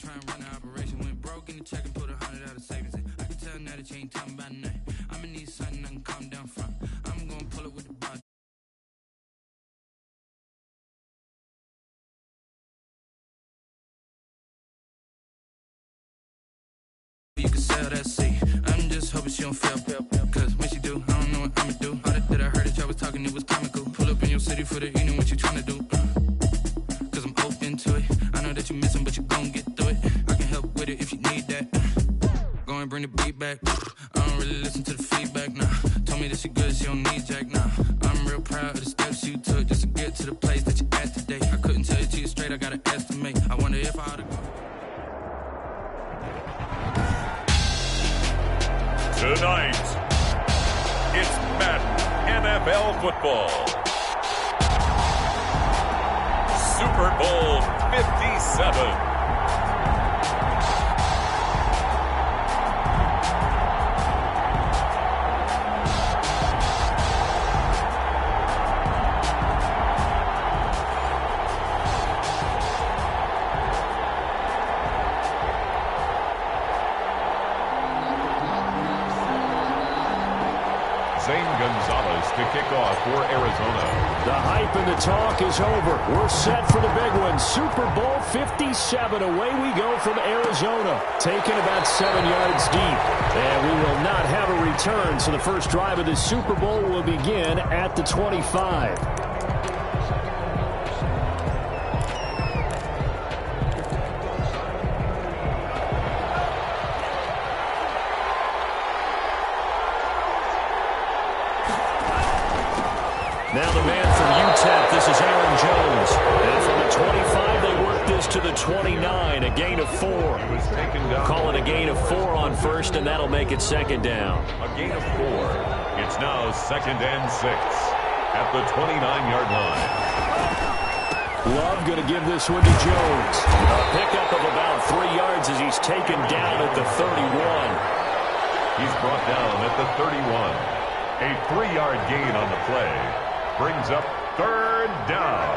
try and run an operation. Went broke in the check and put 100 out of savings in. I can tell now that you ain't talking about nothing. I'ma need something I can calm down from. I'm gonna pull it with the body. You can sell that seat. I'm just hoping she don't fail. Cause when she do, I don't know what I'ma do. All that I heard that y'all was talking, it was comical. Pull up in your city for the evening, what you tryna do? Cause I'm open to it. I know that you missing, but you gon' get through it. I can help with it if you need that. Go and bring the beat back. I don't really listen to the feedback, nah. Told me that she good, she don't need jack, nah. I'm real proud of the steps you took just to get to the place that you at today. I couldn't tell it to you straight, I gotta estimate. I wonder if I oughta go. Tonight, it's Madden NFL football. Super Bowl 57. To kick off for Arizona. The hype and the talk is over. We're set for the big one. Super Bowl 57. Away we go from Arizona. Taken about 7 yards deep. And we will not have a return. So the first drive of the Super Bowl will begin at the 25. Now the man from UTEP, this is Aaron Jones. And from the 25, they work this to the 29, a gain of 4. Call it a gain of 4 on first, and that'll make it second down. A gain of 4. It's now 2nd and 6 at the 29-yard line. Love going to give this one to Jones. A pickup of about 3 yards as he's taken down at the 31. He's brought down at the 31. A 3-yard gain on the play. Brings up 3rd down.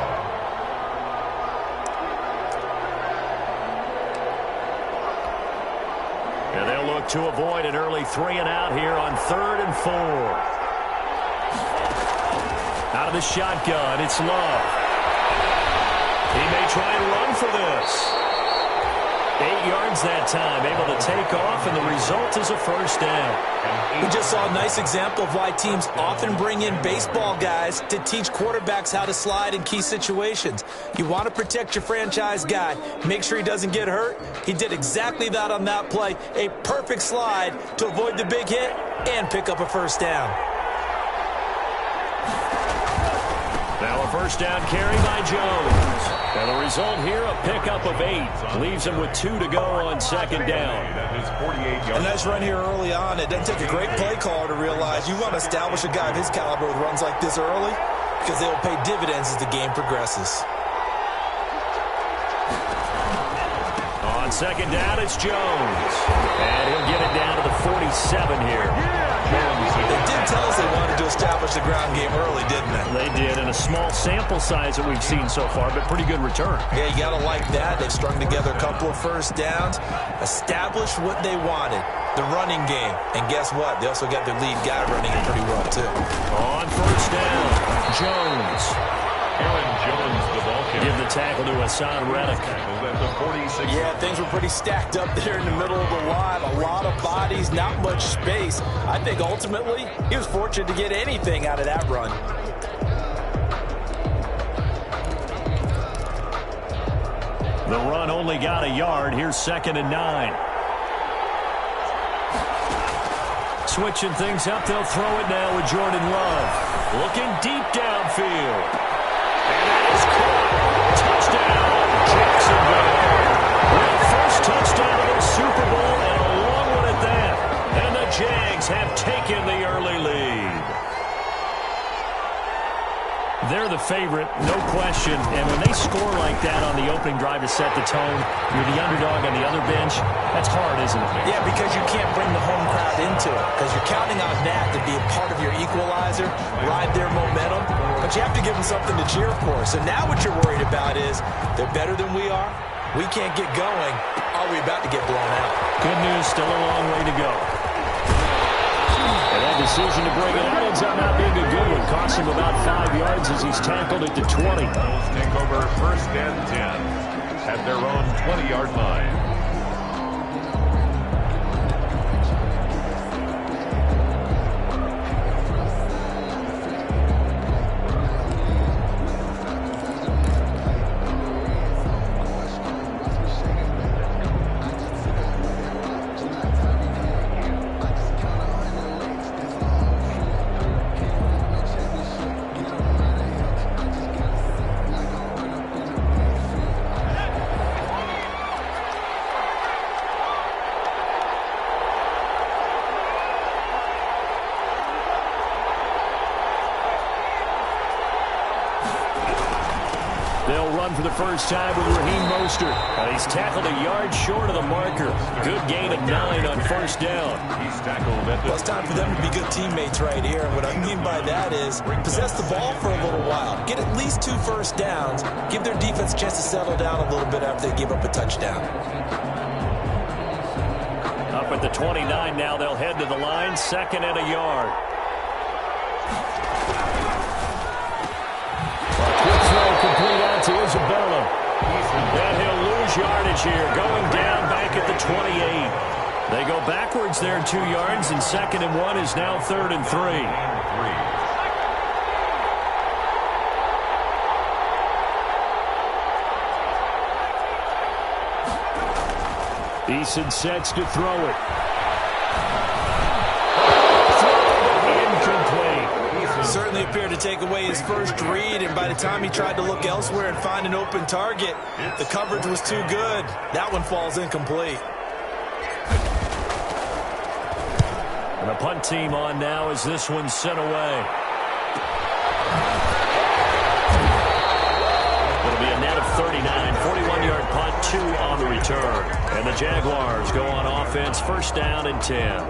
And they'll look to avoid an early 3-and-out here on 3rd and 4. Out of the shotgun, it's Love. He may try and run for this. 8 yards that time, able to take off, and the result is a first down. We just saw a nice example of why teams often bring in baseball guys to teach quarterbacks how to slide in key situations. You want to protect your franchise guy. Make sure he doesn't get hurt. He did exactly that on that play. A perfect slide to avoid the big hit and pick up a first down. Now a first down carry by Jones. And the result here, a pickup of 8. Leaves him with 2 to go on second down. A nice run here early on. It doesn't take a great play caller to realize you want to establish a guy of his caliber with runs like this early because they will pay dividends as the game progresses. On second down, it's Jones. And he'll get it down to the 47 here. They did tell us they wanted to establish the ground game early, didn't they? They did, in a small sample size that we've seen so far, but pretty good return. Yeah, you got to like that. They've strung together a couple of first downs, established what they wanted, the running game. And guess what? They also got their lead guy running it pretty well, too. On first down, Jones. Aaron Jones, the ball carrier. Give the tackle to Hassan Reddick. Yeah, things were pretty stacked up there in the middle of the line. A lot of bodies, not much space. I think ultimately he was fortunate to get anything out of that run. The run only got a yard. Here's 2nd and 9. Switching things up, they'll throw it now with Jordan Love. Looking deep downfield. And that is caught. Touchdown, Jacksonville. Their first touchdown of the Super Bowl, and a long one at that. And the Jags have taken the early lead. They're the favorite, no question. And when they score like that on the opening drive to set the tone, you're the underdog on the other bench. That's hard, isn't it? Yeah, because you can't bring the home crowd into it. Because you're counting on that to be a part of your equalizer, ride their momentum. But you have to give them something to cheer for. So now what you're worried about is they're better than we are. We can't get going. Are we about to get blown out? Good news, still a long way to go. And that decision to bring it out ends up not being a good one. Cost him about 5 yards as he's tackled at the 20. Bulls take over 1st and 10 at their own 20-yard line. They'll run for the first time with Raheem Mostert. He's tackled a yard short of the marker. Good gain of 9 on 1st down. He's tackled at the... Well, it's time for them to be good teammates right here. And what I mean by that is possess the ball for a little while. Get at least 2 first downs. Give their defense a chance to settle down a little bit after they give up a touchdown. Up at the 29 now, they'll head to the line. 2nd and a yard. Complete out to Isabella. And he'll lose yardage here. Going down back at the 28. They go backwards there 2 yards, and 2nd and 1 is now 3rd and 3. Eason sets to throw it. Certainly appeared to take away his first read, and by the time he tried to look elsewhere and find an open target, the coverage was too good. That one falls incomplete. And the punt team on now as this one's sent away. It'll be a net of 39, 41-yard punt, 2 on the return. And the Jaguars go on offense, 1st down and 10.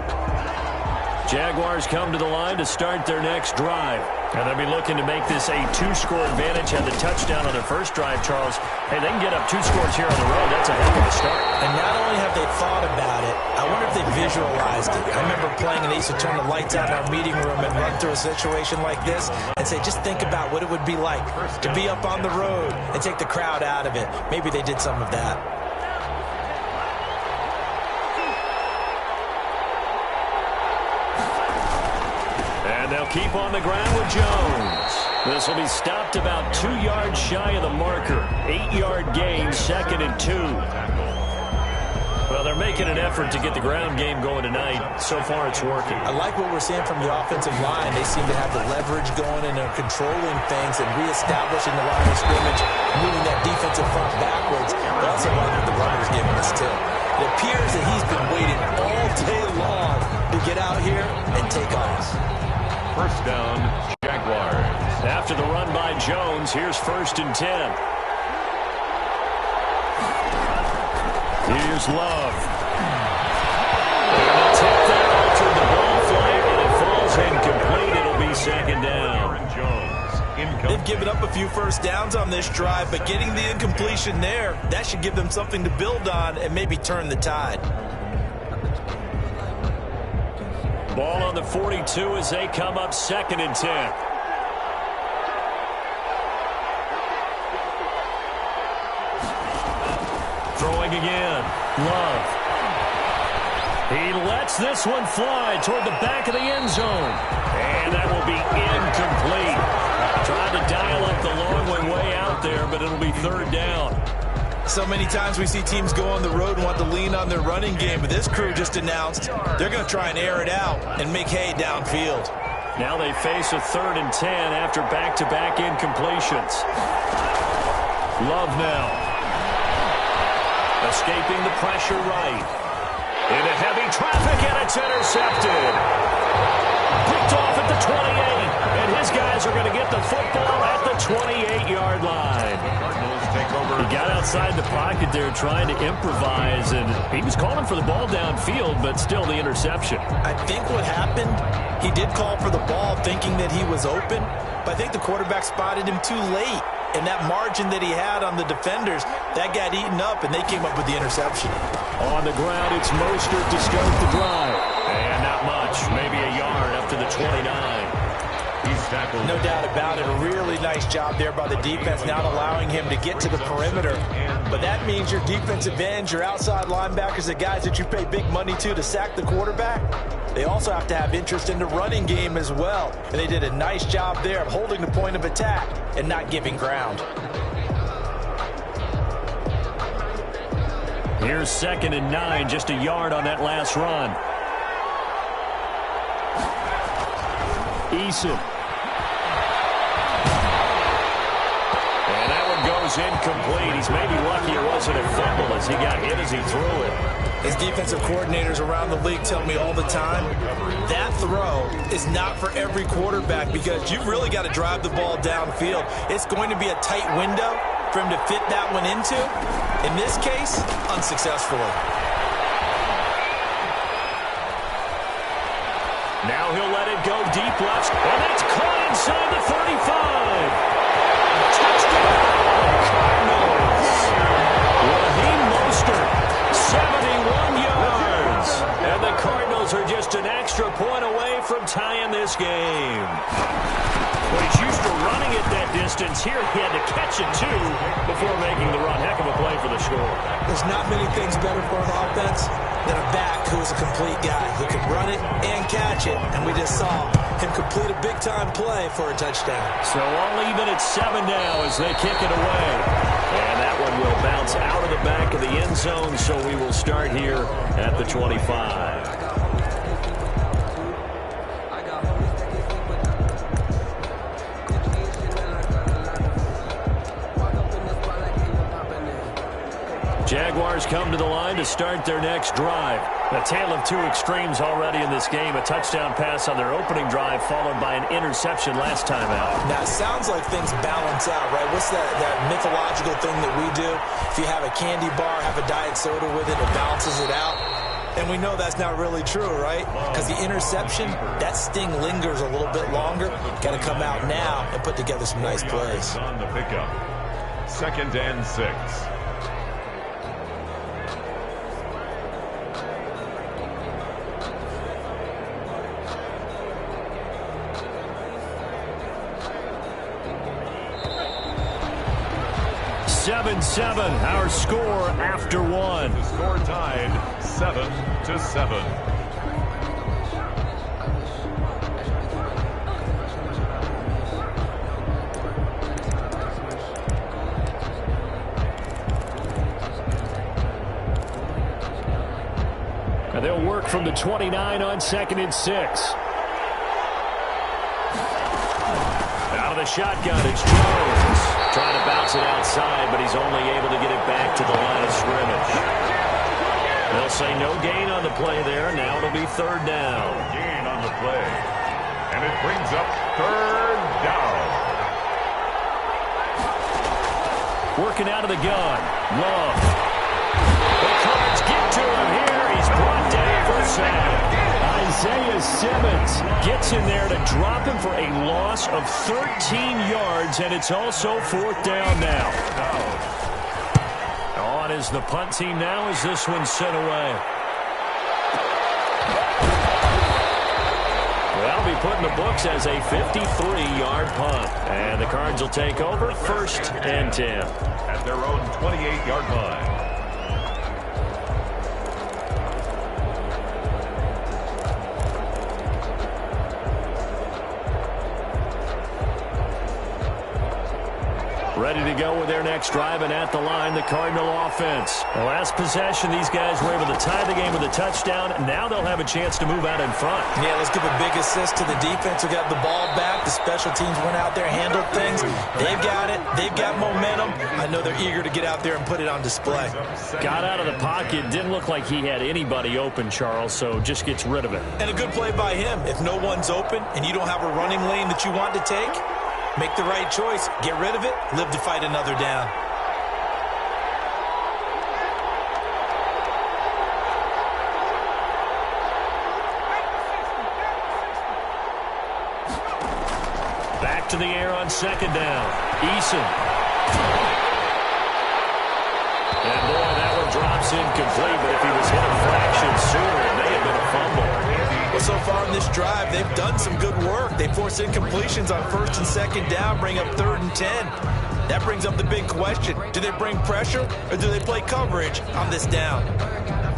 Jaguars come to the line to start their next drive. And they'll be looking to make this a 2-score advantage. Had the touchdown on their first drive, Charles. Hey, they can get up 2 scores here on the road. That's a heck of a start. And not only have they thought about it, I wonder if they visualized it. I remember playing and they used to turn the lights out in our meeting room and run through a situation like this and say, just think about what it would be like to be up on the road and take the crowd out of it. Maybe they did some of that. They'll keep on the ground with Jones. This will be stopped about 2 yards shy of the marker. 8-yard gain, 2nd and 2. Well, they're making an effort to get the ground game going tonight. So far, it's working. I like what we're seeing from the offensive line. They seem to have the leverage going and are controlling things and reestablishing the line of scrimmage, moving that defensive front backwards. But also like what the runner's giving us, too. It appears that he's been waiting all day long to get out here and take off. 1st down, Jaguars. After the run by Jones, here's 1st and 10. Here's Love. And the tip that altered the ball flight, and it falls incomplete. It'll be 2nd down. They've given up a few first downs on this drive, but getting the incompletion there, that should give them something to build on and maybe turn the tide. Ball on the 42 as they come up 2nd and 10. Throwing again. Love. He lets this one fly toward the back of the end zone. And that will be incomplete. Trying to dial up the long one way out there, but it'll be 3rd down. So many times we see teams go on the road and want to lean on their running game, but this crew just announced they're going to try and air it out and make hay downfield. Now they face a 3rd and 10 after back-to-back incompletions. Love now. Escaping the pressure right. Into heavy traffic, and it's intercepted. Picked off at the 28, and his guys are going to get the football at the 28-yard line. He got outside the pocket there trying to improvise, and he was calling for the ball downfield, but still the interception. I think what happened, he did call for the ball thinking that he was open, but I think the quarterback spotted him too late. and that margin that he had on the defenders, that got eaten up, and they came up with the interception. On the ground, it's Mostert to start the drive. And not much, maybe a yard up to the 29. He's tackled. No doubt about it. A really nice job there by the defense, not allowing him to get to the perimeter. But that means your defensive ends, your outside linebackers, the guys that you pay big money to sack the quarterback, they also have to have interest in the running game as well. And they did a nice job there of holding the point of attack and not giving ground. Here's 2nd and 9, just a yard on that last run. Eason. And that one goes incomplete. He's maybe lucky it wasn't a fumble as he got hit as he threw it. As defensive coordinators around the league tell me all the time, that throw is not for every quarterback because you've really got to drive the ball downfield. It's going to be a tight window for him to fit that one into. In this case, unsuccessfully. Now he'll let it go deep left, and it's caught inside the 35. Touchdown, Cardinals. Raheem Mostert, 71 yards. And the Cardinals are just an extra point away from tying this game. Well, he's used to running it that distance. Here he had to catch it, too, before making the run. Heck of a play for the score. There's not many things better for an offense than a back who is a complete guy who can run it and catch it. And we just saw him complete a big-time play for a touchdown. So all even at 7 now as they kick it away. And that one will bounce out of the back of the end zone, so we will start here at the 25. Jaguars come to the line to start their next drive. A tale of two extremes already in this game. A touchdown pass on their opening drive followed by an interception last time out. Now, it sounds like things balance out, right? What's that mythological thing that we do? If you have a candy bar, have a diet soda with it, it balances it out. And we know that's not really true, right? Because the interception, that sting lingers a little bit longer. Got to come out now and put together some nice plays. On the pickup. 2nd and 6. Our score after one. The score tied 7-7. And they'll work from the 29 on 2nd and 6. Out of the shotgun, it's Jones. Trying to bounce it outside, but he's only able to get it back to the line of scrimmage. They'll say no gain on the play there. Now it'll be 3rd down. Gain on the play. And it brings up 3rd down. Working out of the gun. Love. The Cards get to him here. He's brought down for a sack. Isaiah Simmons gets in there to drop him for a loss of 13 yards, and it's also 4th down now. On is the punt team now as this one's sent away. That'll be put in the books as a 53-yard punt. And the Cards will take over 1st and 10. At their own 28-yard line. Ready to go with their next drive, and at the line, the Cardinal offense. The last possession, these guys were able to tie the game with a touchdown. Now they'll have a chance to move out in front. Yeah, let's give a big assist to the defense who got the ball back. The special teams went out there, handled things. They've got it. They've got momentum. I know they're eager to get out there and put it on display. Got out of the pocket. Didn't look like he had anybody open, Charles, so just gets rid of it. And a good play by him. If no one's open and you don't have a running lane that you want to take, make the right choice. Get rid of it. Live to fight another down. to the air on second down. Eason. And boy, that one drops incomplete, but if he was hit a fraction sooner, it may have been a fumble. Well, so far in this drive, they've done some good work. They forced incompletions on first and second down, bring up 3rd and 10. That brings up the big question. Do they bring pressure or do they play coverage on this down?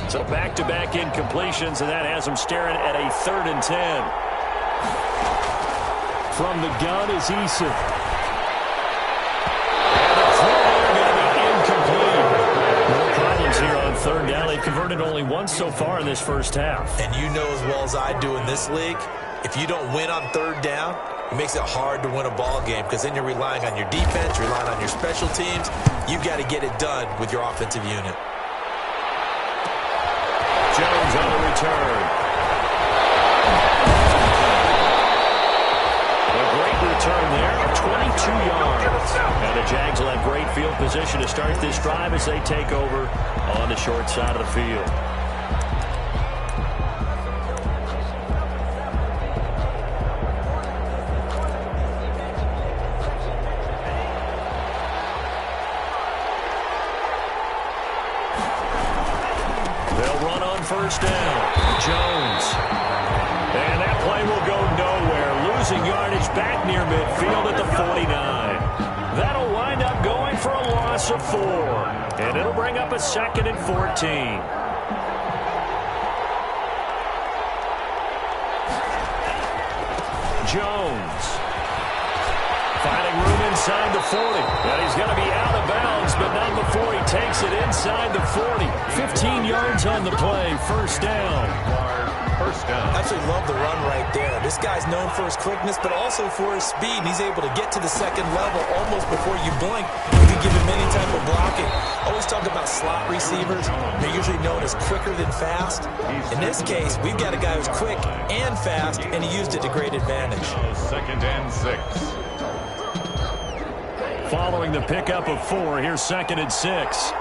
So back-to-back incompletions, and that has them staring at a 3rd and 10. From the gun is Eason. And the throw there going to be incomplete. No problems here on 3rd down. They've converted only once so far in this first half. And you know as well as I do in this league, if you don't win on 3rd down, it makes it hard to win a ball game because then you're relying on your defense, relying on your special teams. You've got to get it done with your offensive unit. Jones on the return. A great return there of 22 yards. And the Jags will have great field position to start this drive as they take over on the short side of the field. First down, Jones. And that play will go nowhere. Losing yardage back near midfield at the 49. That'll wind up going for a loss of 4. And it'll bring up a 2nd and 14. Jones. Finding room inside the 40. And he's going to be out of bounds, but not before he takes it inside the 40. 15 yards on the play. First down. First down. Absolutely love the run right there. This guy's known for his quickness, but also for his speed. And he's able to get to the 2nd level almost before you blink. You can give him any type of blocking. Always talk about slot receivers. They're usually known as quicker than fast. In this case, we've got a guy who's quick and fast, and he used it to great advantage. 2nd and 6. Following the pickup of 4, here's 2nd and 6.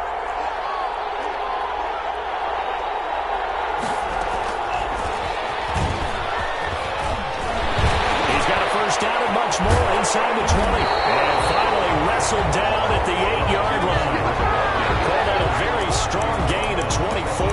He's got a first down and much more inside the 20. And finally wrestled down at the 8-yard line. Called out a very strong gain of 24.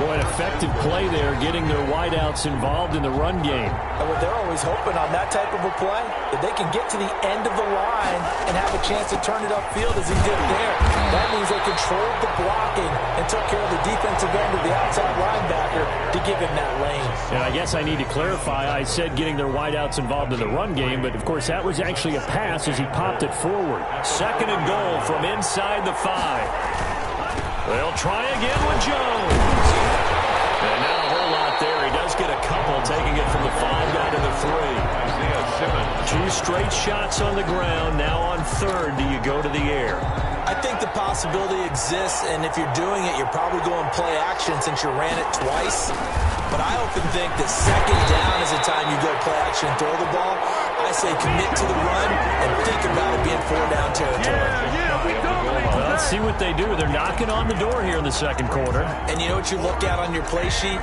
Boy, an effective play there, getting their wideouts involved in the run game. And what they're always hoping on that type of a play, that they can get to the end of the line and have a chance to turn it upfield as he did there. That means they controlled the blocking and took care of the defensive end of the outside linebacker to give him that lane. And I guess I need to clarify, I said getting their wideouts involved in the run game, but of course that was actually a pass as he popped it forward. 2nd and goal from inside the 5. They'll try again with Jones. And not a whole lot there. He does get a couple, taking it from the 5 down to the 3. 2 straight shots on the ground. Now on 3rd, do you go to the air? I think the possibility exists, and if you're doing it, you're probably going play action since you ran it twice. But I often think that 2nd down is the time you go play action and throw the ball. I say commit to the run and think about it being 4-down territory. Well, let's see what they do. They're knocking on the door here in the 2nd quarter. And you know what you look at on your play sheet?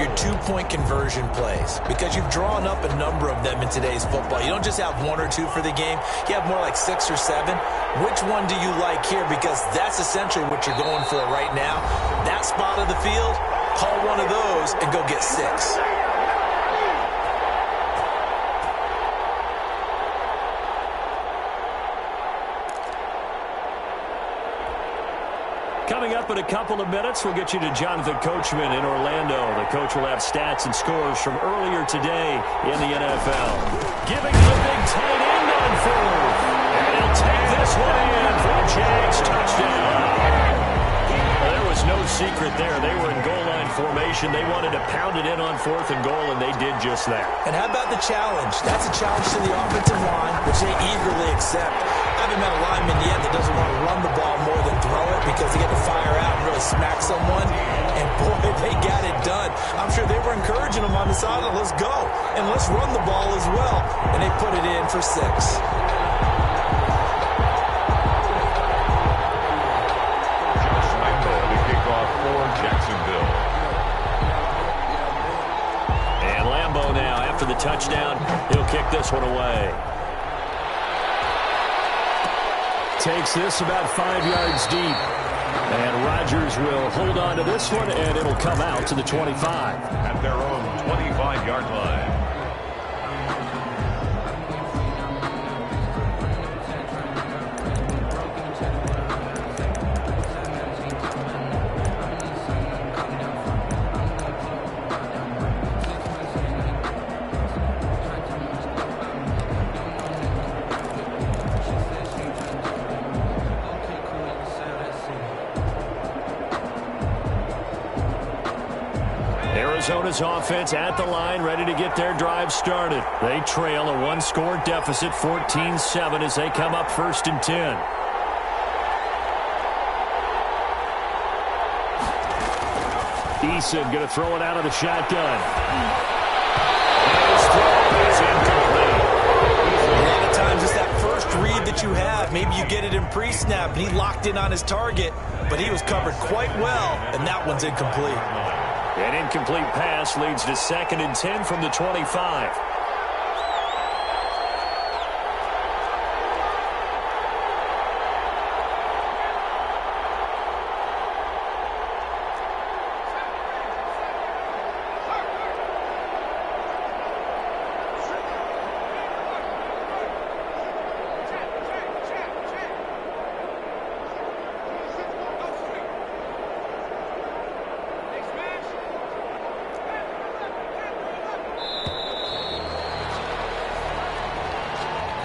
Your 2-point conversion plays. Because you've drawn up a number of them in today's football. You don't just have 1 or 2 for the game. You have more like 6 or 7. Which one do you like here? Because that's essentially what you're going for right now. That spot of the field, call one of those and go get 6. Coming up in a couple of minutes, we'll get you to Jonathan Coachman in Orlando. The coach will have stats and scores from earlier today in the NFL. Giving to the big tight end on 4th. And he'll take this one in for a Jags touchdown. Well, there was no secret there. They were in goal line formation. They wanted to pound it in on 4th and goal, and they did just that. And how about the challenge? That's a challenge to the offensive line, which they eagerly accept. I haven't met a lineman yet that doesn't want to run the ball more than throw it because they get to fire out and really smack someone. And, boy, they got it done. I'm sure they were encouraging them on the sideline. Let's go. And let's run the ball as well. And they put it in for 6. Jacksonville. And Lambeau now, after the touchdown, he'll kick this one away. takes this about 5 yards deep. And Rodgers will hold on to this one, and it'll come out to the 25. At their own 25-yard line. Arizona's offense at the line, ready to get their drive started. They trail a one-score deficit, 14-7, as they come up 1st and 10. Eason going to throw it out of the shotgun. His throw is incomplete. A lot of times it's that first read that you have. Maybe you get it in pre-snap, and he locked in on his target, but he was covered quite well, and that one's incomplete. An incomplete pass leads to 2nd and 10 from the 25.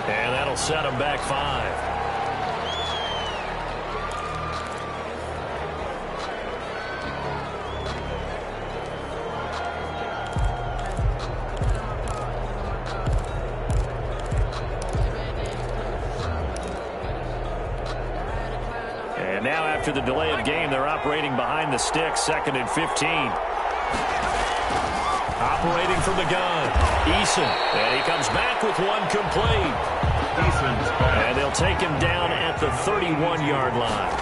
And that'll set them back 5. And now after the delay of game, they're operating behind the sticks, 2nd and 15. Operating from the gun, Eason, and he comes back with one complete. And they'll take him down at the 31-yard line.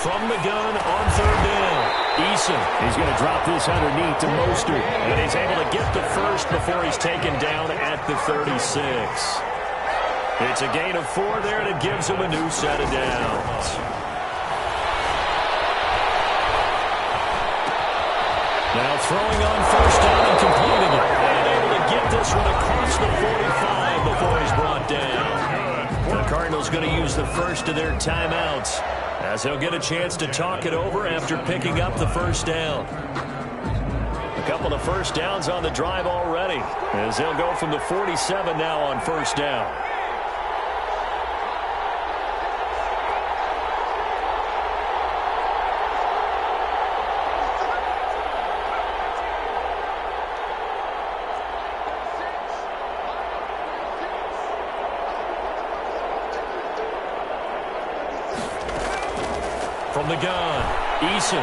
From the gun on 3rd down, Eason, he's going to drop this underneath to Mostert, but he's able to get the first before he's taken down at the 36. It's a gain of 4 there, and it gives him a new set of downs. Now throwing on 1st down and completing it. And able to get this one across the 45 before he's brought down. The Cardinals going to use the first of their timeouts as they'll get a chance to talk it over after picking up the 1st down. A couple of 1st downs on the drive already as they'll go from the 47 now on 1st down. From the gun, Eason.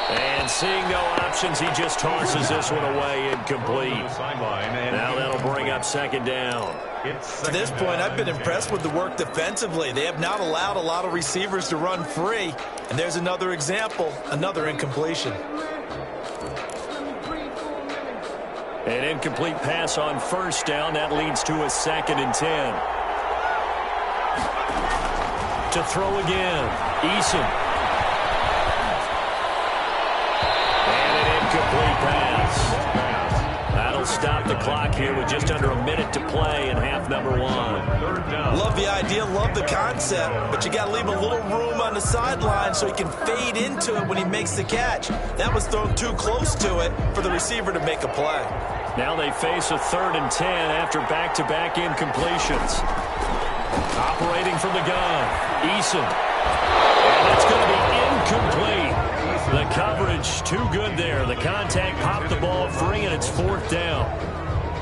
And seeing no options, he just tosses this one away, incomplete. Now that'll bring up 2nd down. To this point, I've been impressed with the work defensively. They have not allowed a lot of receivers to run free. And there's another example, another incompletion. An incomplete pass on 1st down. That leads to a 2nd and 10. To throw again, Eason. And an incomplete pass. That'll stop the clock here with just under a minute to play in half number 1. Love the idea, love the concept, but you got to leave a little room on the sideline so he can fade into it when he makes the catch. That was thrown too close to it for the receiver to make a play. Now they face a 3rd and 10 after back-to-back incompletions. Operating from the gun, Eason. And that's going to be incomplete. The coverage too good there. The contact popped the ball free, and it's 4th down.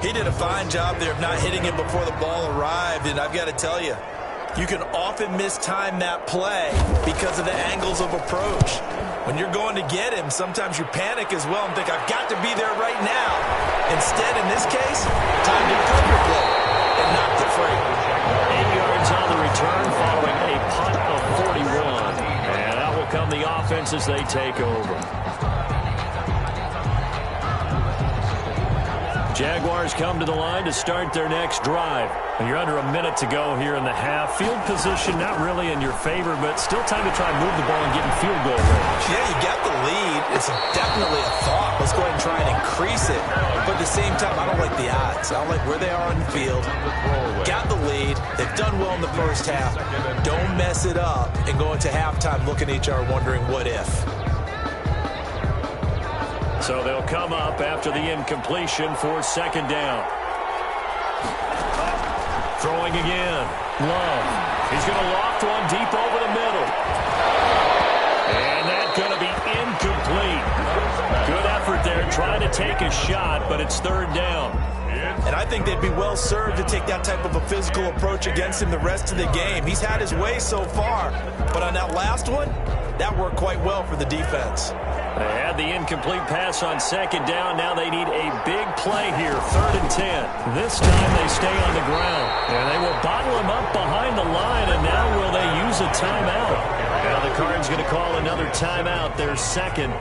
He did a fine job there of not hitting it before the ball arrived, and I've got to tell you, you can often mistime that play because of the angles of approach. When you're going to get him, sometimes you panic as well and think, I've got to be there right now. Instead, in this case, time to comfortably and knocked it free. 8 yards on the return following a punt of 41. And out will come the offense as they take over. Jaguars come to the line to start their next drive. You're under a minute to go here in the half. Field position not really in your favor, but still time to try and move the ball and get in field goal range. Yeah, you got the lead. It's definitely a thought. Let's go ahead and try and increase it. But at the same time, I don't like the odds. I don't like where they are on the field. Got the lead. They've done well in the first half. Don't mess it up and go into halftime looking at each other wondering what if. So they'll come up after the incompletion for second down. Throwing again. Love. He's going to loft one deep over the middle. And that's going to be incomplete. Good effort there trying to take a shot, but it's third down. And I think they'd be well served to take that type of a physical approach against him the rest of the game. He's had his way so far, but on that last one, that worked quite well for the defense. They had the incomplete pass on second down. Now they need a big play here, 3rd and 10. This time they stay on the ground. And they will bottle him up behind the line, and now will they use a timeout? Now the Cards going to call another timeout, their second,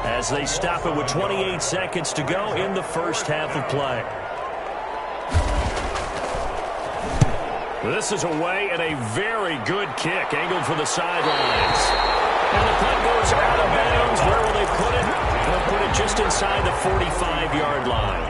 as they stop it with 28 seconds to go in the first half of play. This is away and a very good kick, angled for the sidelines. And the punt goes out of bounds. Where will they put it? They'll put it just inside the 45-yard line.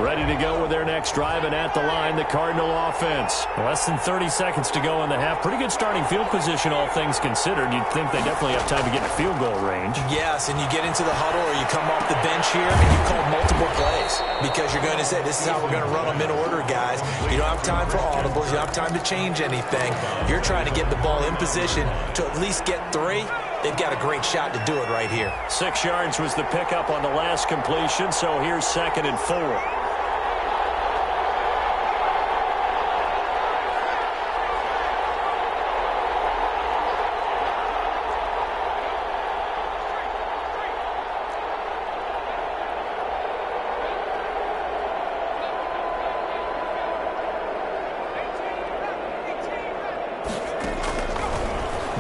Ready to go with their next drive, and at the line, the Cardinal offense. Less than 30 seconds to go in the half. Pretty good starting field position, all things considered. You'd think they definitely have time to get in field goal range. Yes, and you get into the huddle or you come off the bench here and you call multiple plays because you're going to say, this is how we're going to run them in order, guys. You don't have time for audibles. You don't have time to change anything. You're trying to get the ball in position to at least get 3. They've got a great shot to do it right here. 6 yards was the pickup on the last completion, so here's 2nd and 4.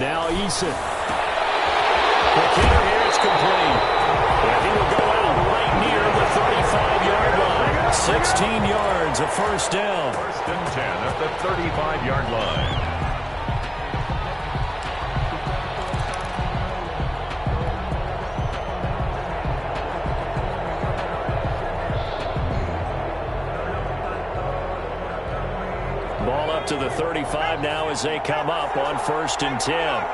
Now Eason. The kicker here, it's complete. And he will go out right near the 35-yard line. 16 yards, a first down. 1st and 10 at the 35-yard line. Ball up to the 35 now as they come up on 1st and 10.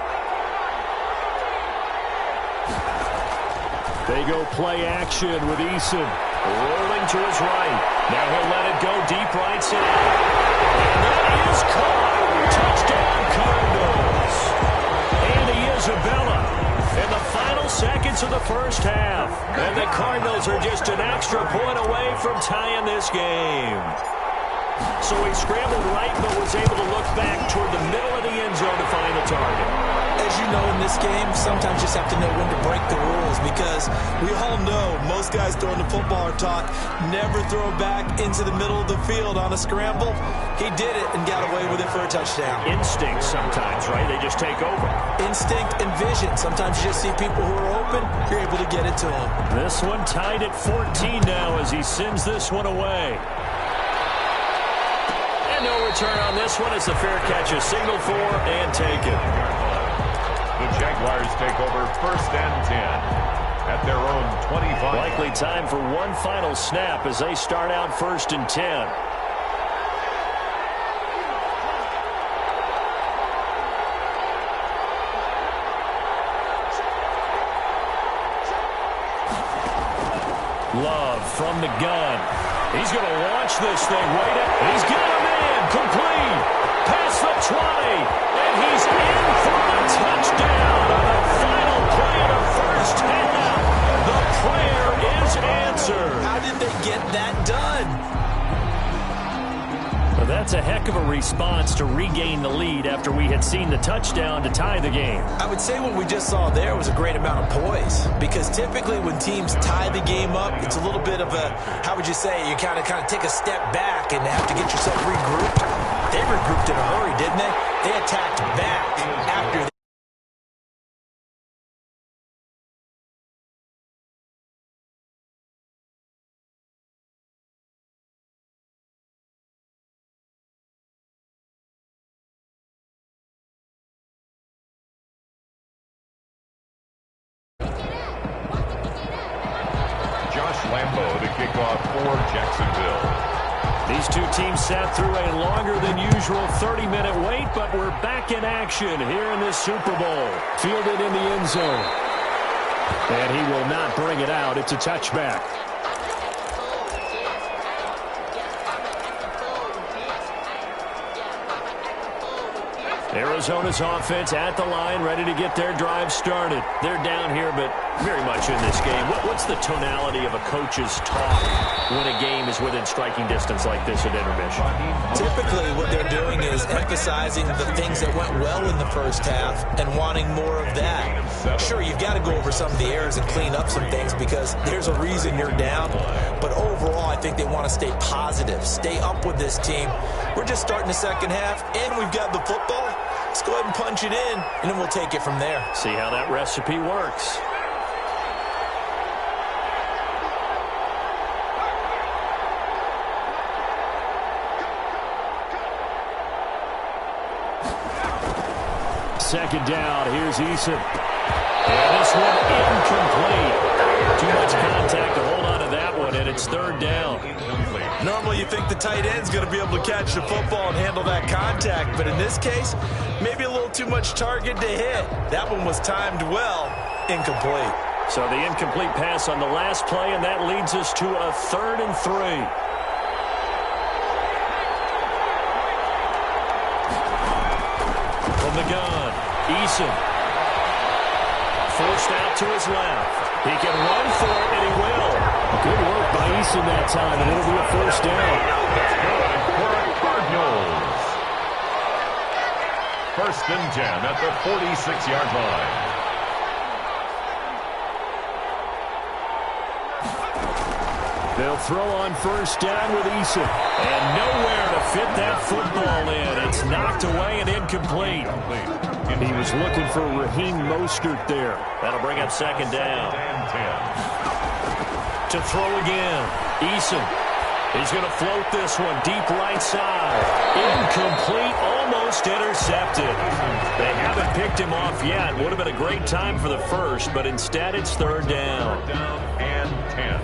They go play action with Eason. Rolling to his right. Now he'll let it go deep right side. And that is caught. Touchdown Cardinals. Andy Isabella in the final seconds of the first half. And the Cardinals are just an extra point away from tying this game. So he scrambled right, but was able to look back toward the middle of the end zone to find the target. As you know, in this game, sometimes you just have to know when to break the rules because we all know most guys throwing the football are taught never throw back into the middle of the field on a scramble. He did it and got away with it for a touchdown. Instinct sometimes, right? They just take over. Instinct and vision. Sometimes you just see people who are open, you're able to get it to them. This one tied at 14 now as he sends this one away. No return on this one as the fair catch is signaled for and taken. The Jaguars take over 1st and 10 at their own 25. Likely time for one final snap as they start out 1st and 10. Love from the gun. He's going to launch this thing. Wait up. He's got a man. Complete. Past the 20. And he's in for a touchdown on the final play of the first half. The prayer is answered. How did they get that done? Well, that's a heck of a response to regain the lead after we had seen the touchdown to tie the game. I would say what we just saw there was a great amount of poise because typically when teams tie the game up, it's a little bit of a, how would you say, you kind of take a step back and have to get yourself regrouped. They regrouped in a hurry, didn't they? They attacked back after Lambo to kick off for Jacksonville. These two teams sat through a longer than usual 30-minute wait, but we're back in action here in this Super Bowl. Fielded in the end zone. And he will not bring it out. It's a touchback. Arizona's offense at the line, ready to get their drive started. They're down here, but very much in this game. What's the tonality of a coach's talk when a game is within striking distance like this at intermission? Typically, what they're doing is emphasizing the things that went well in the first half and wanting more of that. Sure, you've got to go over some of the errors and clean up some things because there's a reason you're down. But overall, I think they want to stay positive, stay up with this team. We're just starting the second half, and we've got the football. Let's go ahead and punch it in, and then we'll take it from there. See how that recipe works. Second down, here's Eason. And this one incomplete. Too much contact to hold on to that one, and it's third down. Normally you think the tight end's going to be able to catch the football and handle that contact, but in this case, maybe a little too much target to hit. That one was timed well, incomplete. So the incomplete pass on the last play, and that leads us to a 3rd and 3. From the gun, Eason. Forced out to his left. He can run for it, and he will. Good work by Eason that time, and it'll be a first down. For Cardinals. 1st and 10 at the 46-yard line. They'll throw on first down with Eason. And nowhere to fit that football in. It's knocked away and incomplete. He was looking for Raheem Mostert there. That'll bring up second down. To throw again. Eason. He's going to float this one deep right side. Incomplete, almost intercepted. They haven't picked him off yet. Would have been a great time for the first, but instead it's third down. Third down and 10.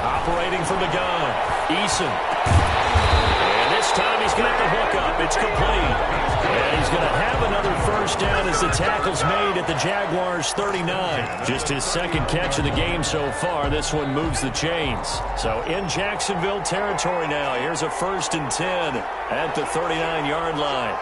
Operating from the gun, Eason. And this time he's got the hook up. It's complete. And he's going to have another first down as the tackle's made at the Jaguars' 39. Just his second catch of the game so far. This one moves the chains. So in Jacksonville territory now. Here's a 1st and 10 at the 39-yard line.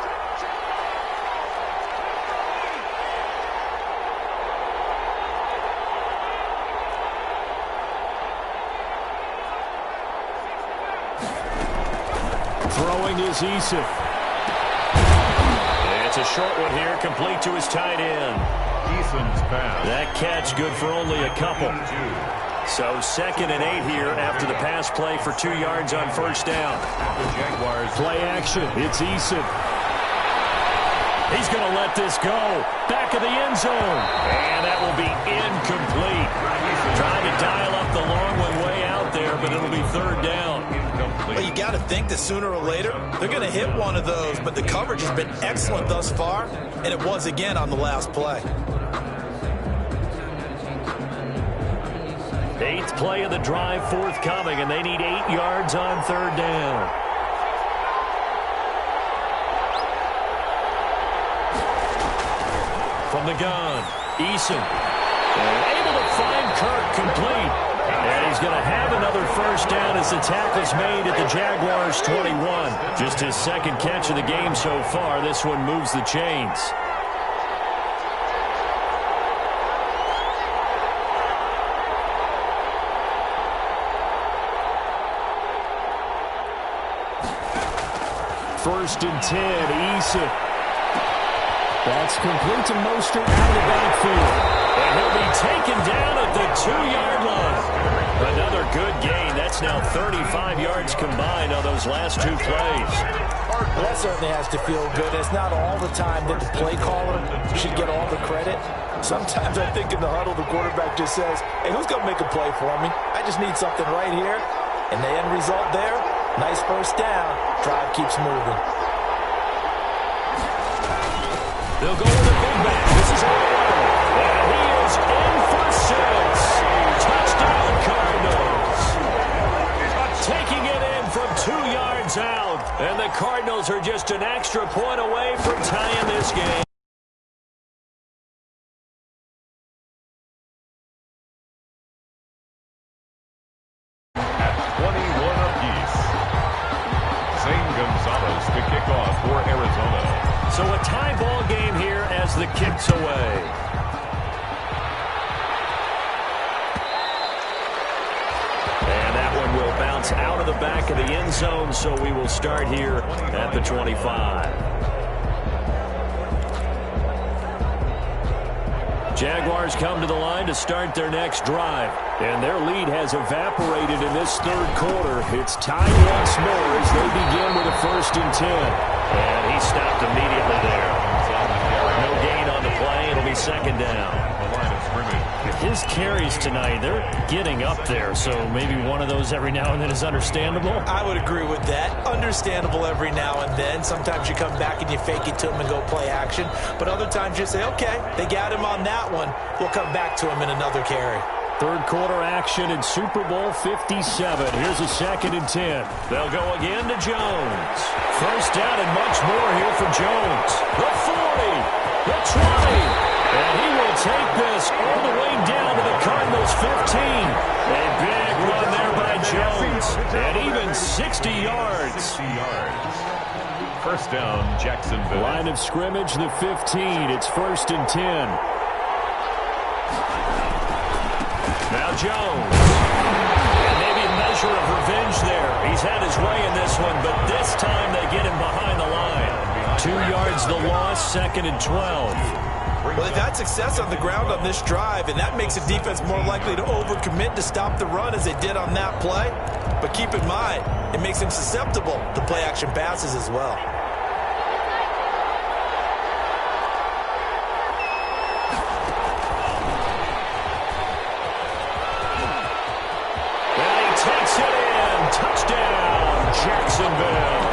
Throwing is Eason. It's a short one here, complete to his tight end. Eason's pass. That catch good for only a couple. So 2nd and 8 here after the pass play for 2 yards on first down. The Jaguars play action. It's Eason. He's going to let this go. Back of the end zone. And that will be incomplete. Trying to dial up the long one way out there, but it'll be third down. Well, you got to think that sooner or later they're going to hit one of those, but the coverage has been excellent thus far, and it was again on the last play. 8th play of the drive forthcoming, and they need 8 yards on third down. From the gun, Eason. Able to find Kirk complete. And he's going to have another first down as the tackle's made at the Jaguars' 21. Just his second catch of the game so far. This one moves the chains. First and 10, Eason. That's complete to Mostert out of the backfield. And he'll be taken down at the 2-yard line. Another good gain. That's now 35 yards combined on those last 2 plays. Well, that certainly has to feel good. It's not all the time that the play caller should get all the credit. Sometimes I think in the huddle, the quarterback just says, hey, who's going to make a play for me? I just need something right here. And the end result there, nice first down. Drive keeps moving. They'll go with a big back. This is Orlando. And he is in for 6. Touchdown, Cardinals. Taking it in from 2 yards out. And the Cardinals are just an extra point away from tying this game. At 21 apiece. Zane Gonzalez to kick off for Arizona. So a tie ball game here as the kick's away. And that one will bounce out of the back of the end zone, so we will start here at the 25. Jaguars come to the line to start their next drive. And their lead has evaporated in this third quarter. It's tied once more as they begin with a 1st and 10. And he stopped immediately there. No gain on the play. It'll be 2nd down. The line of scrimmage. His carries tonight, they're getting up there. So maybe one of those every now and then is understandable. I would agree with that. Understandable every now and then. Sometimes you come back and you fake it to him and go play action. But other times you say, okay, they got him on that one. We'll come back to him in another carry. Third quarter action in Super Bowl 57. Here's a 2nd and 10. They'll go again to Jones. First down and much more here for Jones. The 40, the 20. And he will take this all the way down to the Cardinals' 15. A big run there by Jones. And even 60 yards. 60 yards. First down, Jacksonville. Line of scrimmage, the 15. It's 1st and 10. Now Jones. And maybe a measure of revenge there. He's had his way in this one, but this time they get him behind the line. 2 yards the loss, 2nd and 12. Well, they've had success on the ground on this drive, and that makes the defense more likely to overcommit to stop the run as they did on that play. But keep in mind, it makes them susceptible to play-action passes as well. And he takes it in. Touchdown, Jacksonville.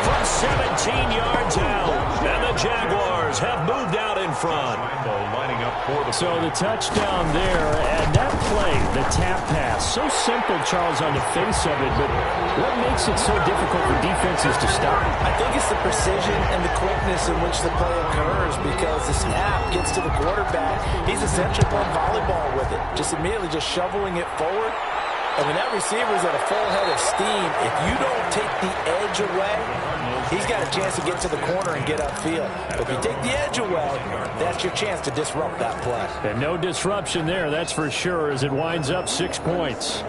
From 17 yards out, and the Jaguars have moved out in front. So the touchdown there, and that play, the tap pass, so simple, Charles, on the face of it, but what makes it so difficult for defenses to stop? I think it's the precision and the quickness in which the play occurs, because the snap gets to the quarterback. He's essentially playing volleyball with it, just immediately just shoveling it forward. And when that receiver's at a full head of steam, if you don't take the edge away, he's got a chance to get to the corner and get upfield. But if you take the edge away, that's your chance to disrupt that play. And no disruption there, that's for sure, as it winds up 6 points.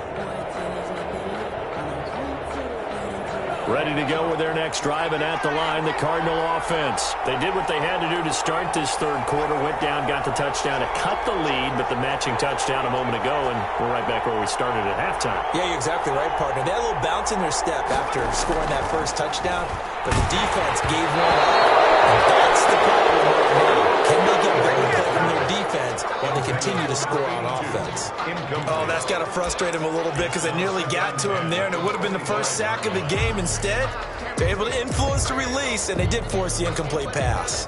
Ready to go with their next drive, and at the line, the Cardinal offense. They did what they had to do to start this third quarter, went down, got the touchdown to cut the lead, but the matching touchdown a moment ago, and we're right back where we started at halftime. Yeah, you're exactly right, partner. They had a little bounce in their step after scoring that first touchdown, but the defense gave one up, and that's the problem right now. Can they get better play from their defense while they continue to score on offense? Oh, that's got to frustrate him a little bit because they nearly got to him there, and it would have been the first sack of the game. Instead, they're able to influence the release, and they did force the incomplete pass.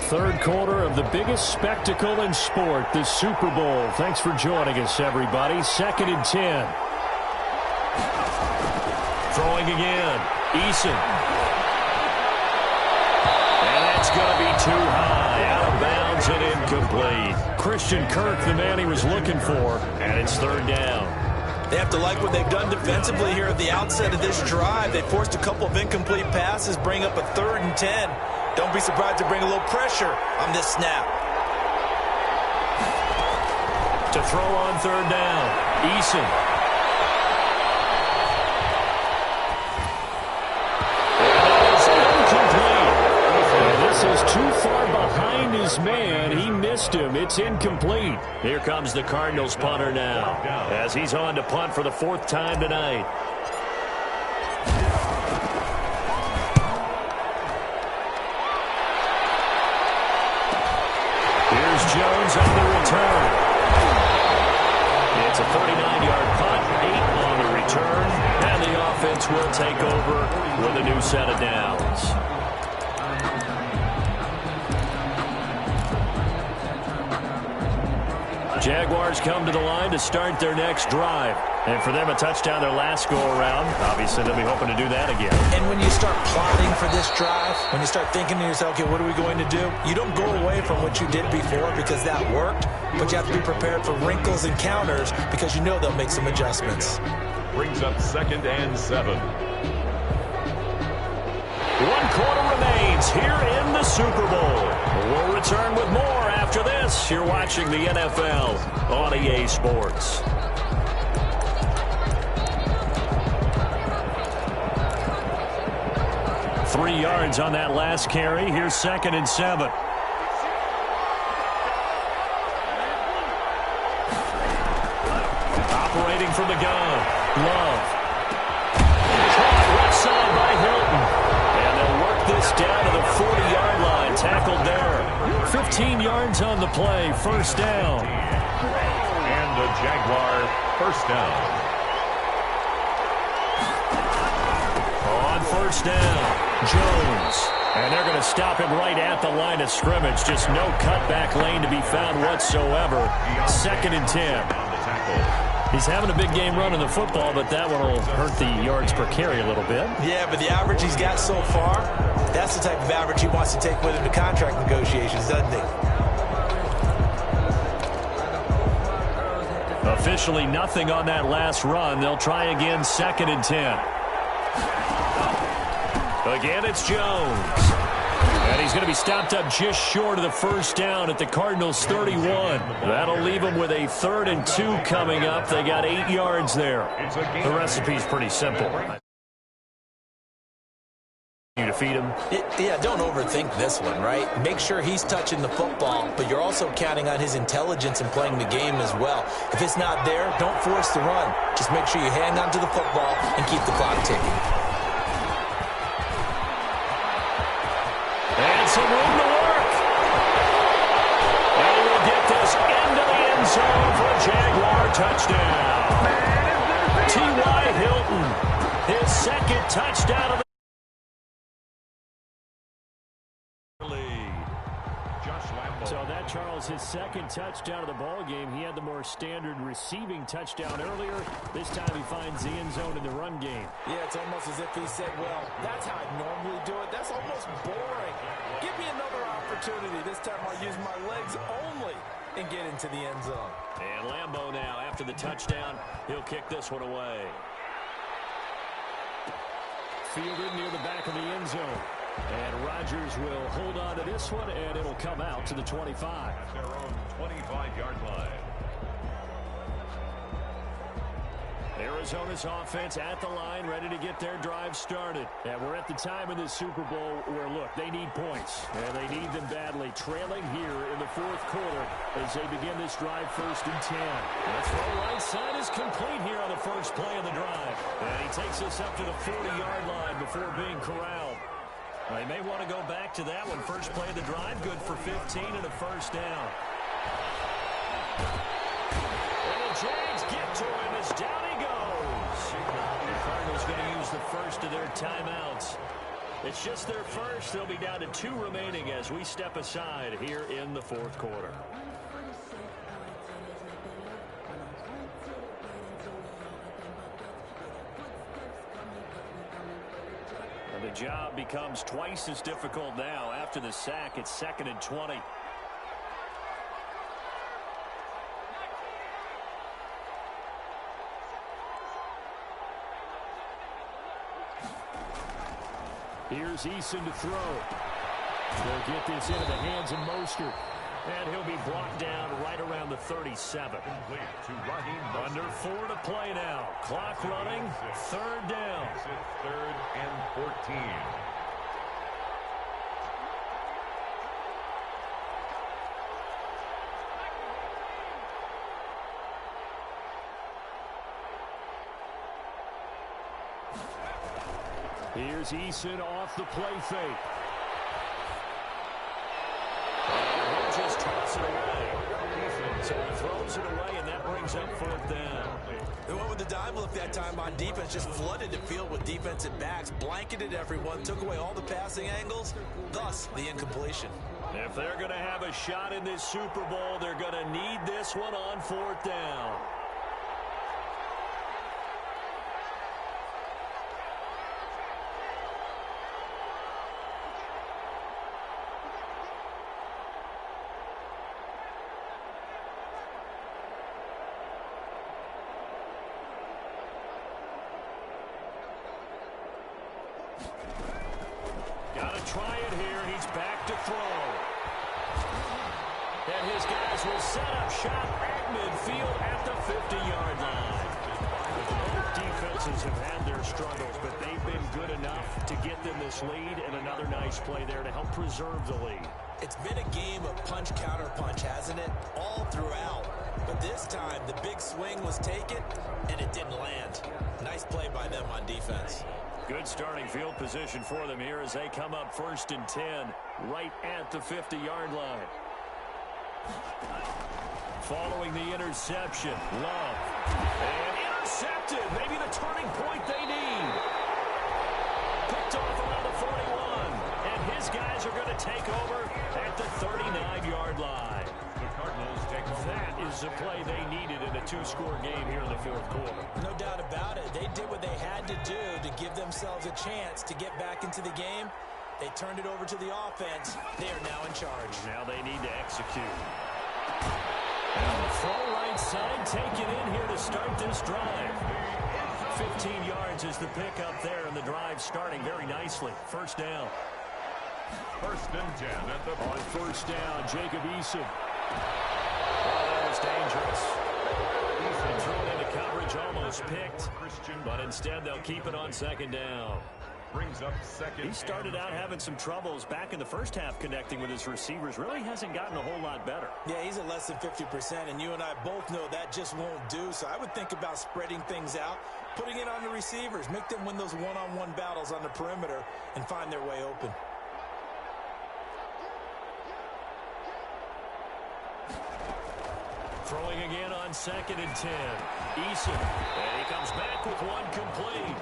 Third quarter of the biggest spectacle in sport, the Super Bowl. Thanks for joining us, everybody. 2nd and 10. Throwing again. Eason. And that's going to be too high. Out of bounds and incomplete. Christian Kirk, the man he was looking for, and it's 3rd down. They have to like what they've done defensively here at the outset of this drive. They forced a couple of incomplete passes, bring up a 3rd and 10. Don't be surprised to bring a little pressure on this snap. To throw on 3rd down, Eason. And that is incomplete. says too far behind his man. He missed him. It's incomplete. Here comes the Cardinals punter now as he's on to punt for the 4th time tonight. Here's Jones on the return. It's a 49-yard punt, 8 on the return, and the offense will take over with a new set of downs. Jaguars come to the line to start their next drive. And for them, a touchdown their last go-around. Obviously, they'll be hoping to do that again. And when you start plotting for this drive, when you start thinking to yourself, okay, what are we going to do? You don't go away from what you did before because that worked, but you have to be prepared for wrinkles and counters because you know they'll make some adjustments. Brings up 2nd and 7. 1 quarter remains here in the Super Bowl. We'll return with more after this. You're watching the NFL on EA Sports. Three yards on that last carry. Here's 2nd and 7. Operating from the gun. Love. Caught left side by Hilton. And they'll work this down to the 40-yard line. Tackled there. 15 yards on the play. First down. And the Jaguar first down. On first down, Jones. And they're going to stop him right at the line of scrimmage. Just no cutback lane to be found whatsoever. 2nd and 10. He's having a big game running the football, but that one will hurt the yards per carry a little bit. Yeah, but the average he's got so far, that's the type of average he wants to take with him to contract negotiations, doesn't he? Officially nothing on that last run. They'll try again, 2nd and 10. Again, it's Jones. And he's going to be stopped up just short of the first down at the Cardinals' 31. That'll leave them with a 3rd and 2 coming up. They got 8 yards there. The recipe's pretty simple. You to feed him. Yeah, don't overthink this one, right? Make sure he's touching the football, but you're also counting on his intelligence in playing the game as well. If it's not there, don't force the run. Just make sure you hang on to the football and keep the clock ticking. And some room to work. And we'll get this into the end zone for a Jaguar touchdown. T.Y. Hilton, his 2nd touchdown of the So that, Charles, his 2nd touchdown of the ball game. He had the more standard receiving touchdown earlier. This time he finds the end zone in the run game. Yeah, it's almost as if he said, well, that's how I normally do it. That's almost boring. Give me another opportunity. This time I'll use my legs only and get into the end zone. And Lambeau now, after the touchdown, he'll kick this one away. Fielded near the back of the end zone. And Rodgers will hold on to this one, and it'll come out to the 25. At their own 25-yard line. Arizona's offense at the line, ready to get their drive started. And we're at the time in the Super Bowl where, look, they need points. And they need them badly. Trailing here in the 4th quarter as they begin this drive 1st and 10. That's the right side is complete here on the first play of the drive. And he takes us up to the 40-yard line before being corralled. They may want to go back to that one. First play of the drive, good for 15 and a first down. And the Jags get to him as down he goes. The Cardinals going to use the first of their timeouts. It's just their first. They'll be down to 2 remaining as we step aside here in the 4th quarter. The job becomes twice as difficult now. After the sack, it's 2nd and 20. Here's Eason to throw. They'll get this into the hands of Mostert. And he'll be brought down right around the 37. Under 4 to play now. Clock running. 3rd down. 3rd and 14. Here's Eason off the play fake. And he'll just toss it away. So he throws it away, and that brings up 4th down. They went with the dime look that time on defense, just flooded the field with defensive backs, blanketed everyone, took away all the passing angles, thus the incompletion. If they're going to have a shot in this Super Bowl, they're going to need this one on 4th down. Try it here. He's back to throw. And his guys will set up shop at midfield at the 50-yard line. Both defenses have had their struggles, but they've been good enough to get them this lead, and another nice play there to help preserve the lead. It's been a game of punch-counter-punch, hasn't it? All throughout. But this time, the big swing was taken, and it didn't land. Nice play by them on defense. Good starting field position for them here as they come up 1st and 10 right at the 50-yard line. Following the interception, Love. And intercepted. Maybe the turning point they need. Picked off around the 41. And his guys are going to take over at the 39-yard line. That is the play they needed in a 2-score game here in the 4th quarter. No doubt about it. They did what they had to do to give themselves a chance to get back into the game. They turned it over to the offense. They are now in charge. Now they need to execute. And the throw right side taken in here to start this drive. 15 yards is the pickup there, and the drive starting very nicely. 1st down. 1st and 10 at the on 1st down, Jacob Eason. Oh, that was dangerous. Thrown into coverage, almost picked, but instead they'll keep it on 2nd down. Brings up 2nd. He started out having some troubles back in the first half connecting with his receivers. Really hasn't gotten a whole lot better. Yeah, he's at less than 50%, and you and I both know that just won't do. So I would think about spreading things out, putting it on the receivers, make them win those one-on-one battles on the perimeter, and find their way open. Throwing again on 2nd and 10. Eason. And he comes back with one complete.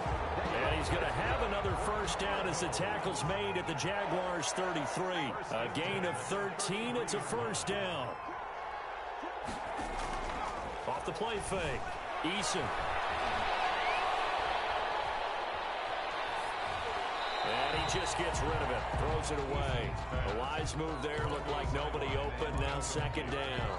And he's going to have another 1st down as the tackle's made at the Jaguars' 33. A gain of 13. It's a 1st down. Off the play fake. Eason. And he just gets rid of it. Throws it away. A wise move there. Looked like nobody open. Now 2nd down.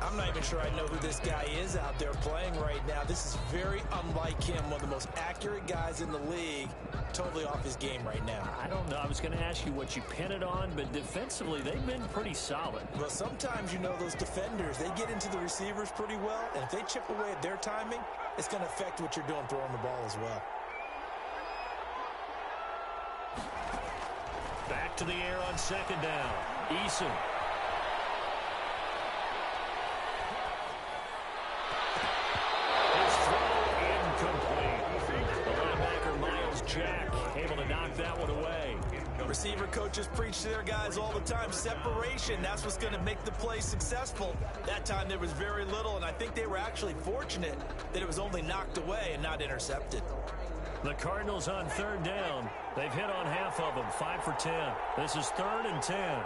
I'm not even sure I know who this guy is out there playing right now. This is very unlike him, one of the most accurate guys in the league, totally off his game right now. I don't know. I was going to ask you what you pin it on, but defensively, they've been pretty solid. Well, sometimes, you know, those defenders, they get into the receivers pretty well, and if they chip away at their timing, it's going to affect what you're doing throwing the ball as well. Back to the air on 2nd down. Eason. Jack able to knock that one away. Receiver coaches preach to their guys all the time. Separation, that's what's going to make the play successful. That time there was very little, and I think they were actually fortunate that it was only knocked away and not intercepted. The Cardinals on 3rd down. They've hit on half of them, 5 for 10. This is 3rd and 10.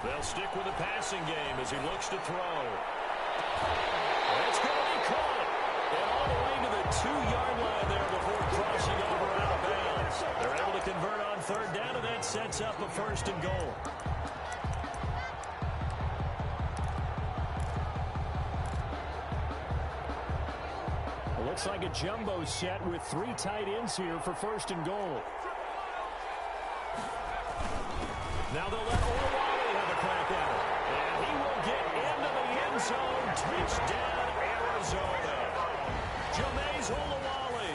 They'll stick with the passing game as he looks to throw. It's going to be caught. And all the way to the 2-yard line there before crossing over out of bounds. They're able to convert on 3rd down, and that sets up a 1st and goal. It looks like a jumbo set with 3 tight ends here for 1st and goal. Now they'll let Olawale have a crack at it. And he will get into the end zone. Touchdown, Arizona. Jameis Olawale,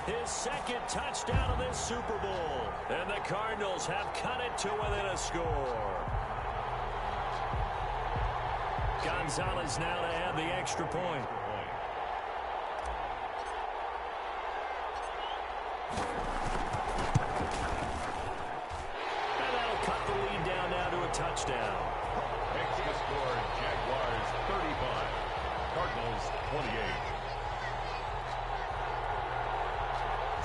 his 2nd touchdown of this Super Bowl. And the Cardinals have cut it to within a score. Gonzalez now to have the extra point. And that'll cut the lead down now to a touchdown. Makes the score Jaguars 35, Cardinals 28.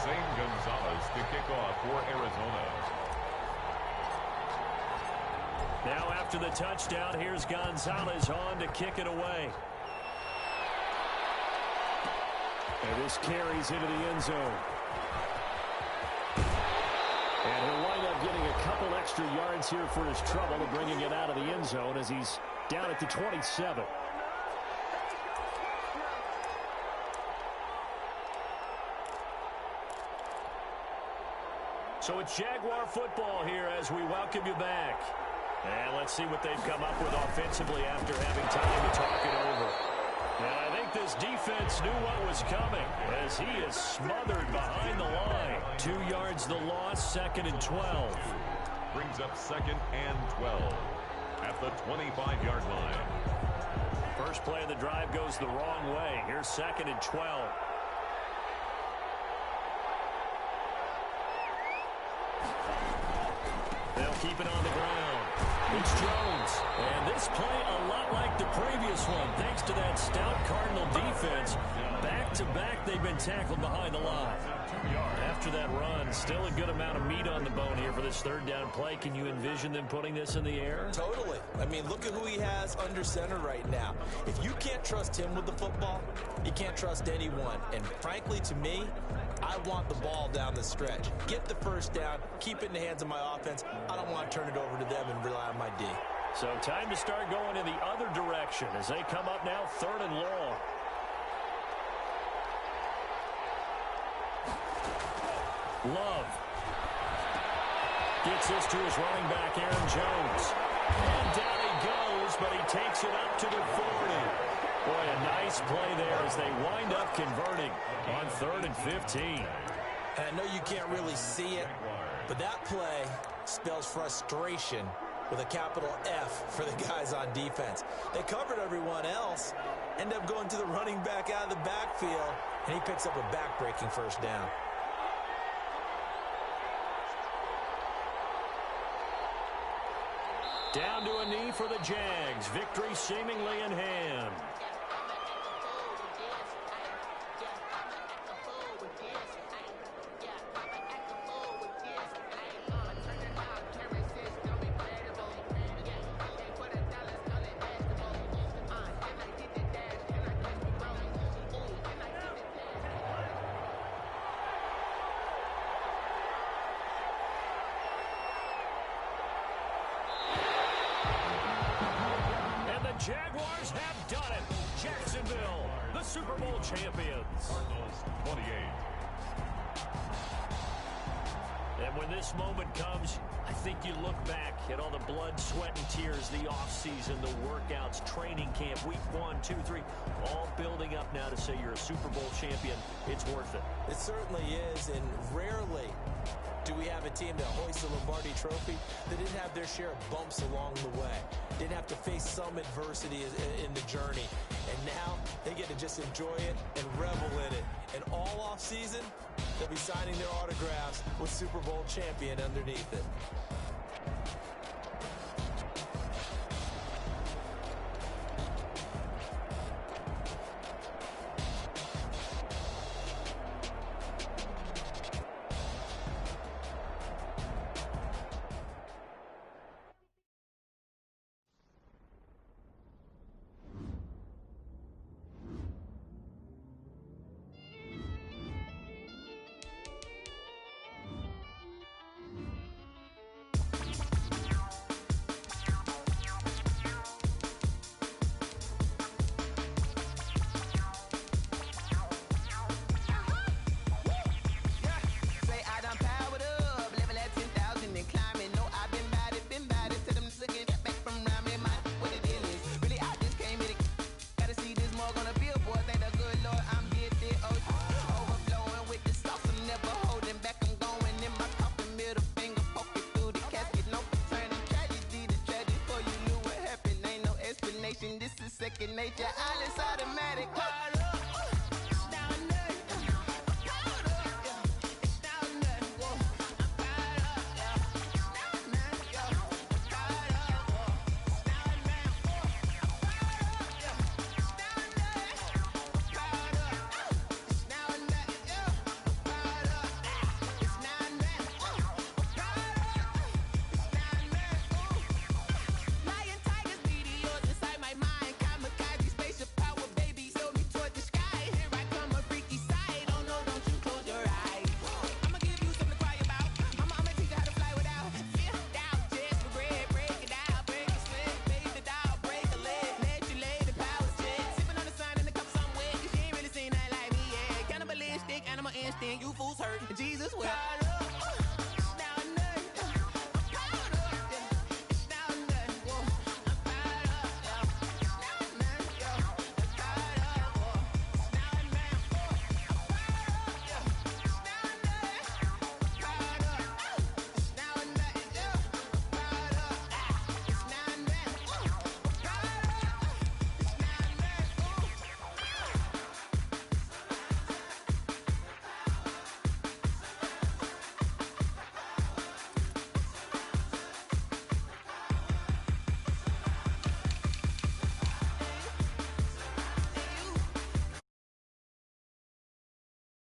Zane Gonzalez to kick off for Arizona. Now after the touchdown, here's Gonzalez on to kick it away. And this carries into the end zone. And he'll wind up getting a couple extra yards here for his trouble of bringing it out of the end zone as he's down at the 27. So it's Jaguar football here as we welcome you back. And let's see what they've come up with offensively after having time to talk it over. And I think this defense knew what was coming as he is smothered behind the line. 2 yards the loss, 2nd and 12. Brings up 2nd and 12 at the 25-yard line. First play of the drive goes the wrong way. Here's 2nd and 12. They'll keep it on the ground. It's Jones. And this play a lot like the previous one. Thanks to that stout Cardinal defense. Back-to-back, they've been tackled behind the line. After that run, still a good amount of meat on the bone here for this 3rd down play. Can you envision them putting this in the air? Totally. I mean, look at who he has under center right now. If you can't trust him with the football, you can't trust anyone. And frankly, to me, I want the ball down the stretch. Get the 1st down, keep it in the hands of my offense. I don't want to turn it over to them and rely on my D. So time to start going in the other direction as they come up now 3rd and long. Love gets this to his running back, Aaron Jones. And down he goes, but he takes it up to the 40. Boy, a nice play there as they wind up converting on 3rd and 15. And I know you can't really see it, but that play spells frustration with a capital F for the guys on defense. They covered everyone else, end up going to the running back out of the backfield, and he picks up a back-breaking 1st down. Down to a knee for the Jags. Victory seemingly in hand. Jaguars have done it. Jacksonville, the Super Bowl champions. Cardinals 28. And when this moment comes, I think you look back at all the blood, sweat, and tears, the offseason, the workouts, training camp, week 1, 2, 3, all building up now to say you're a Super Bowl champion. It's worth it. It certainly is, and rarely do we have a team that hoists the Lombardi Trophy that didn't have their share of bumps along the way, didn't have to face some adversity in the journey, and now they get to just enjoy it and revel in it. And all off season, they'll be signing their autographs with Super Bowl champion underneath it. second nature. All is automatic. Animal instinct, you fools hurt. Jesus will.